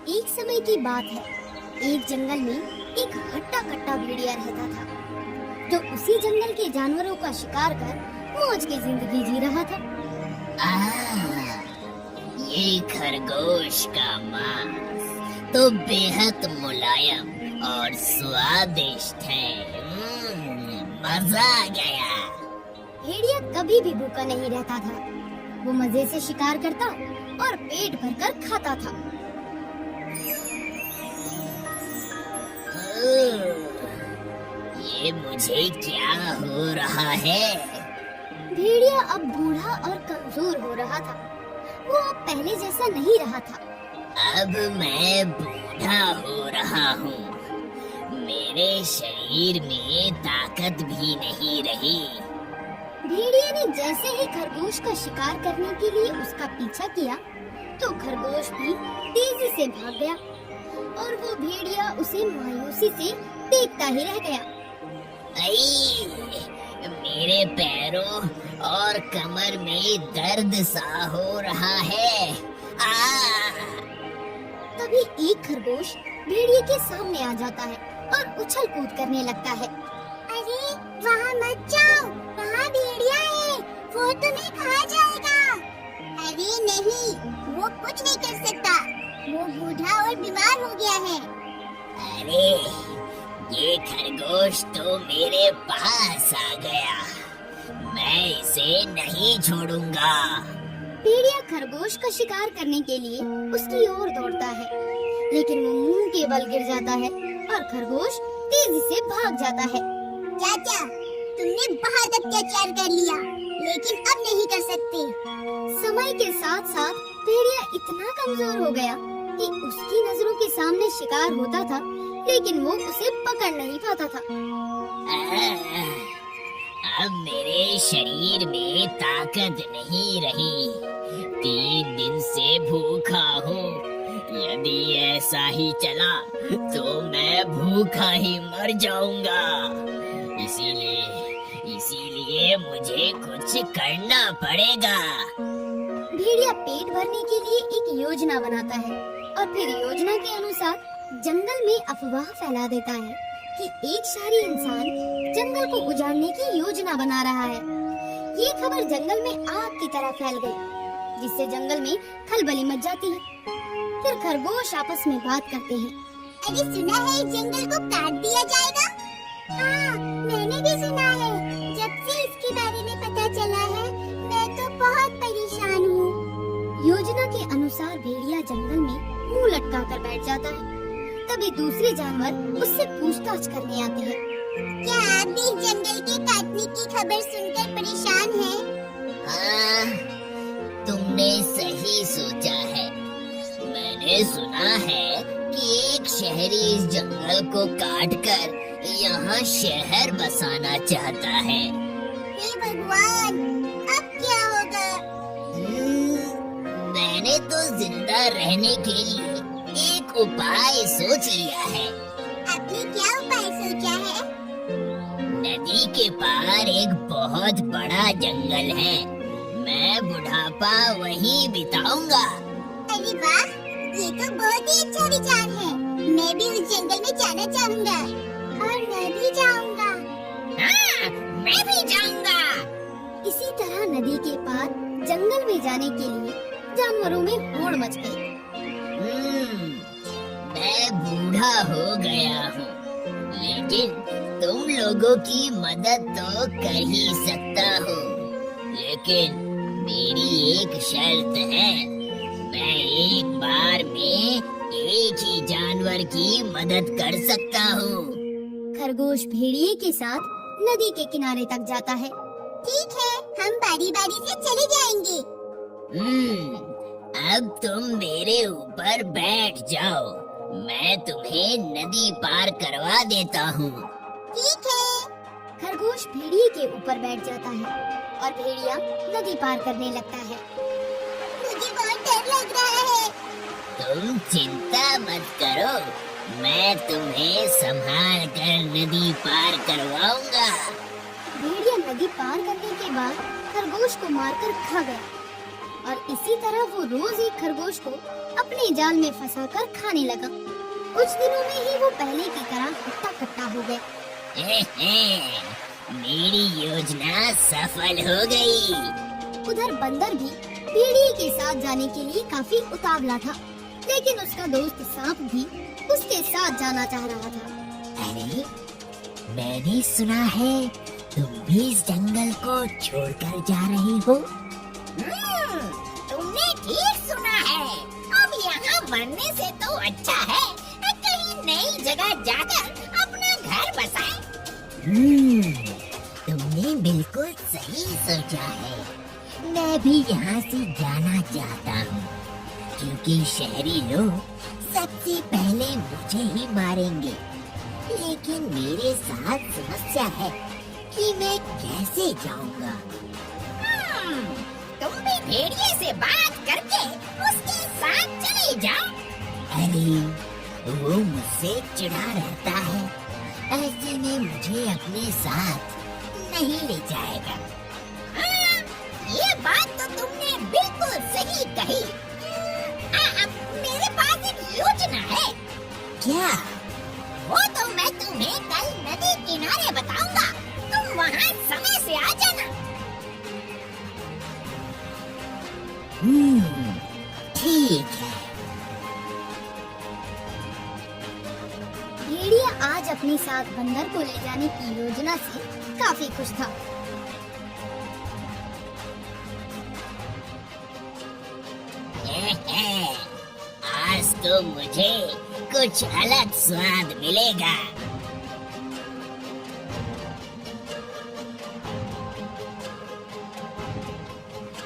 एक समय की बात है। एक जंगल में एक हट्टा कट्टा भेड़िया रहता था, जो उसी जंगल के जानवरों का शिकार कर मौज की जिंदगी जी रहा था। ये खरगोश का मांस तो बेहद मुलायम और स्वादिष्ट है। मजा आ गया। भेड़िया कभी भी भूखा नहीं रहता था। वो मजे से शिकार करता और पेट भरकर खाता था। ये मुझे क्या हो रहा है? भेड़िया अब बूढ़ा और कमजोर हो रहा था। वो अब पहले जैसा नहीं रहा था। अब मैं बूढ़ा हो रहा हूँ। मेरे शरीर में ताकत भी नहीं रही। भेड़िया ने जैसे ही खरगोश का शिकार करने के लिए उसका पीछा किया, तो खरगोश भी तेजी से भाग गया और वो भेड़िया उसे मायूसी से देखता ही रह गया। मेरे पैरों और कमर में दर्द सा हो रहा है। तभी एक खरगोश भेड़िए के सामने आ जाता है और उछल कूद करने लगता है। अरे वहाँ मत जाओ, वहाँ भेड़िया है, वो तुम्हें खा जाएगा। अरे नहीं, वो कुछ नहीं कर सकता, वो बूढ़ा और बीमार हो गया है। अरे ये खरगोश तो मेरे पास आ गया, मैं इसे नहीं छोड़ूंगा। भेड़िया खरगोश का शिकार करने के लिए उसकी ओर दौड़ता है, लेकिन वो मुंह के बल गिर जाता है और खरगोश तेजी से भाग जाता है। चाचा, तुमने बहुत अत्याचार कर लिया, लेकिन अब नहीं कर सकते। समय के साथ साथ भेड़िया इतना कमजोर हो गया कि उसकी नजरों के सामने शिकार होता था, लेकिन वो उसे पकड़ नहीं पाता था। अब मेरे शरीर में ताकत नहीं रही। 3 दिन से भूखा हूँ। यदि ऐसा ही चला तो मैं भूखा ही मर जाऊंगा। इसीलिए मुझे कुछ करना पड़ेगा। भेड़िया पेट भरने के लिए एक योजना बनाता है और फिर योजना के अनुसार जंगल में अफवाह फैला देता है कि एक शहरी इंसान जंगल को उजाड़ने की योजना बना रहा है। ये खबर जंगल में आग की तरह फैल गई, जिससे जंगल में खलबली मच जाती है। फिर खरगोश आपस में बात करते हैं। अरे सुना है जंगल को काट दिया जाएगा? हाँ, मैंने भी सुना है। जब से इसके बारे में पता चला है, मैं तो बहुत परेशान हूँ। योजना के अनुसार भेड़िया जंगल में मुंह लटका कर बैठ जाता है। तभी दूसरे जानवर उससे पूछताछ करने आते हैं। क्या आप भी जंगल के काटने की खबर सुनकर परेशान हैं? हाँ, तुमने सही सोचा है। मैंने सुना है कि एक शहरी इस जंगल को काटकर यहाँ शहर बसाना चाहता है। हे भगवान, अब क्या होगा? मैंने तो जिंदा रहने के लिए एक उपाय सोच लिया है। आपने क्या उपाय सोचा है? नदी के पार एक बहुत बड़ा जंगल है। मैं बुढ़ापा वहीं बिताऊंगा। अरे वाह, ये तो बहुत ही अच्छा विचार है। मैं भी उस जंगल में जाना चाहूँगा। और मैं भी जाऊँगा। हाँ, मैं भी जाऊँगा। इसी तरह नदी के पार जंगल में जाने के लिए जानवरों में होड़ मच गई। मैं बूढ़ा हो गया हूँ, लेकिन तुम लोगों की मदद तो कर ही सकता हूँ। लेकिन मेरी एक शर्त है, मैं एक बार में एक ही जानवर की मदद कर सकता हूँ। खरगोश भेड़िए के साथ नदी के किनारे तक जाता है। ठीक है, हम बारी बारी से चले जाएंगे। अब तुम मेरे ऊपर बैठ जाओ, मैं तुम्हें नदी पार करवा देता हूँ। ठीक है। खरगोश भेड़िए के ऊपर बैठ जाता है और भेड़िया नदी पार करने लगता है। मुझे बहुत डर लग रहा है। तुम चिंता मत करो, मैं तुम्हें संभाल कर नदी पार करवाऊंगा। भेड़िया नदी पार करने के बाद खरगोश को मारकर खा गया। और इसी तरह वो रोज एक खरगोश को अपने जाल में फंसाकर खाने लगा। कुछ दिनों में ही वो पहले की तरह हट्टा कट्टा हो गया। मेरी योजना सफल हो गई। उधर बंदर भी भेड़िए के साथ जाने के लिए काफी उतावला था, लेकिन उसका दोस्त सांप भी उसके साथ जाना चाह रहा था। अरे, मैंने सुना है तुम भी इस जंगल को छोड़कर जा रही हो। तुमने ठीक सुना है। अब यहाँ मरने से तो अच्छा है कहीं नई जगह जाकर अपना घर बसाएं। तुमने बिल्कुल सही सोचा है। मैं भी यहाँ से जाना चाहता हूँ, क्योंकि शहरी लोग सबसे पहले मुझे ही मारेंगे। लेकिन मेरे साथ समस्या है कि मैं कैसे जाऊँगा। तुम भी भेड़िए से बात करके उसके साथ चले जाओ। अरे, वो मुझसे चिढ़ा रहता है, ऐसे में मुझे अपने साथ नहीं ले जाएगा। ये बात तो तुमने बिल्कुल सही कही। अब मेरे पास एक योजना है। क्या? वो तो मैं तुम्हें कल नदी किनारे बताऊंगा। तुम वहाँ समय से आ जाना। ठीक है। भेड़िया आज अपने साथ बंदर को ले जाने की योजना से काफी खुश था। आज तो मुझे कुछ अलग स्वाद मिलेगा।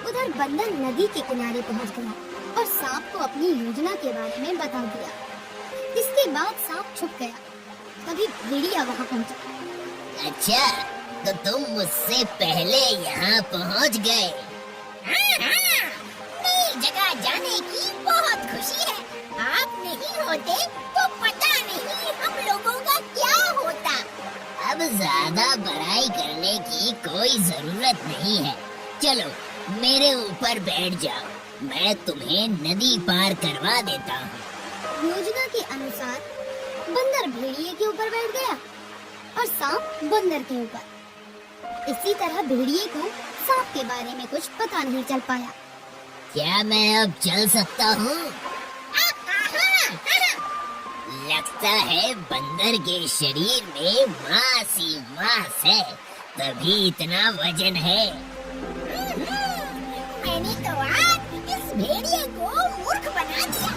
उधर बंदर नदी के किनारे पहुंच गया और सांप को अपनी योजना के बारे में बता दिया। इसके बाद सांप छुप गया। तभी भेड़िया वहां पहुंचा। अच्छा, तो तुम मुझसे पहले यहाँ पहुँच गए। नई जगह जाने की बहुत खुशी है। आप नहीं होते तो पता नहीं हम लोगों का क्या होता। अब ज्यादा बड़ाई करने की कोई जरूरत नहीं है। चलो मेरे ऊपर बैठ जाओ, मैं तुम्हें नदी पार करवा देता हूँ। योजना के अनुसार बंदर भेड़िए के ऊपर बैठ गया और सांप बंदर के ऊपर। इसी तरह भेड़िए को सांप के बारे में कुछ पता नहीं चल पाया। क्या मैं अब चल सकता हूँ? लगता है बंदर के शरीर में मांस ही मांस है, तभी इतना वजन है। मैंने तो आज इस भेड़िए को मूर्ख बना दिया।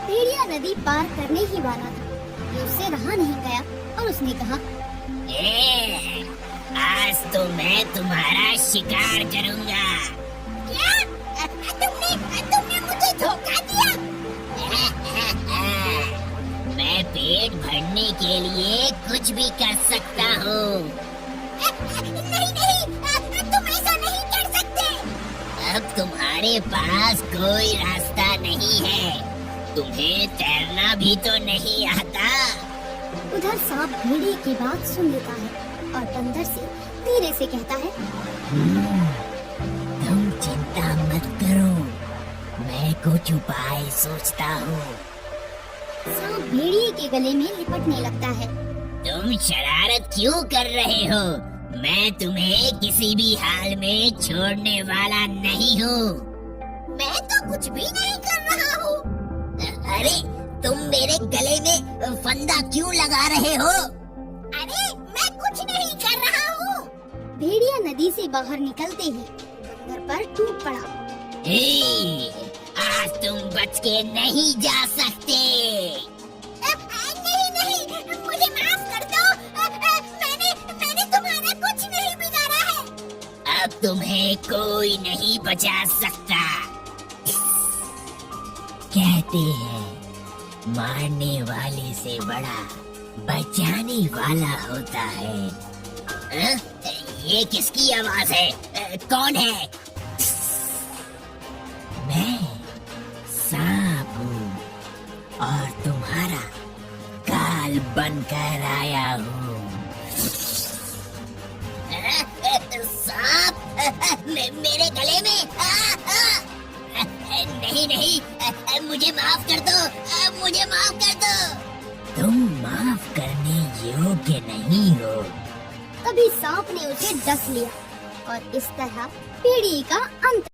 भेड़िया नदी पार करने ही वाला था कि उससे रहा नहीं गया और उसने कहा, आज तो मैं तुम्हारा शिकार करूंगा। क्या? तुमने मुझे धोखा दिया। मैं पेट भरने के लिए कुछ भी कर सकता हूँ। नहीं, तुम ऐसा नहीं कर सकते। अब तुम्हारे पास कोई रास्ता नहीं है। तुम्हें तैरना भी तो नहीं आता। उधर सांप भेड़िए की बात सुन लेता है और बंदर से धीरे से कहता है, तुम चिंता मत करो, मैं कुछ उपाय सोचता हूँ। सांप भेड़िए के गले में लिपटने लगता है। तुम शरारत क्यों कर रहे हो? मैं तुम्हें किसी भी हाल में छोड़ने वाला नहीं हूँ। मैं तो कुछ भी नहीं कर रहा हूँ। अरे, तुम मेरे गले में फंदा क्यों लगा रहे हो? अरे, मैं कुछ नहीं कर रहा हूँ। भेड़िया नदी से बाहर निकलते ही बंदर पर टूट पड़ा। आज तुम बच के नहीं जा सकते। नहीं, मुझे माफ कर दो। मैंने तुम्हारा कुछ नहीं बिगाड़ा है। अब तुम्हें कोई नहीं बचा सकता। कहते हैं मारने वाले से बड़ा बचाने वाला होता है। ये किसकी आवाज है? कौन है? मैं सांप हूँ और तुम्हारा काल बनकर आया हूँ। सांप मेरे गले में। नहीं नहीं, मुझे माफ कर दो, मुझे माफ कर दो। तुम माफ करने योग्य नहीं हो। तभी सांप ने उसे डस लिया और इस तरह भेड़िए का अंत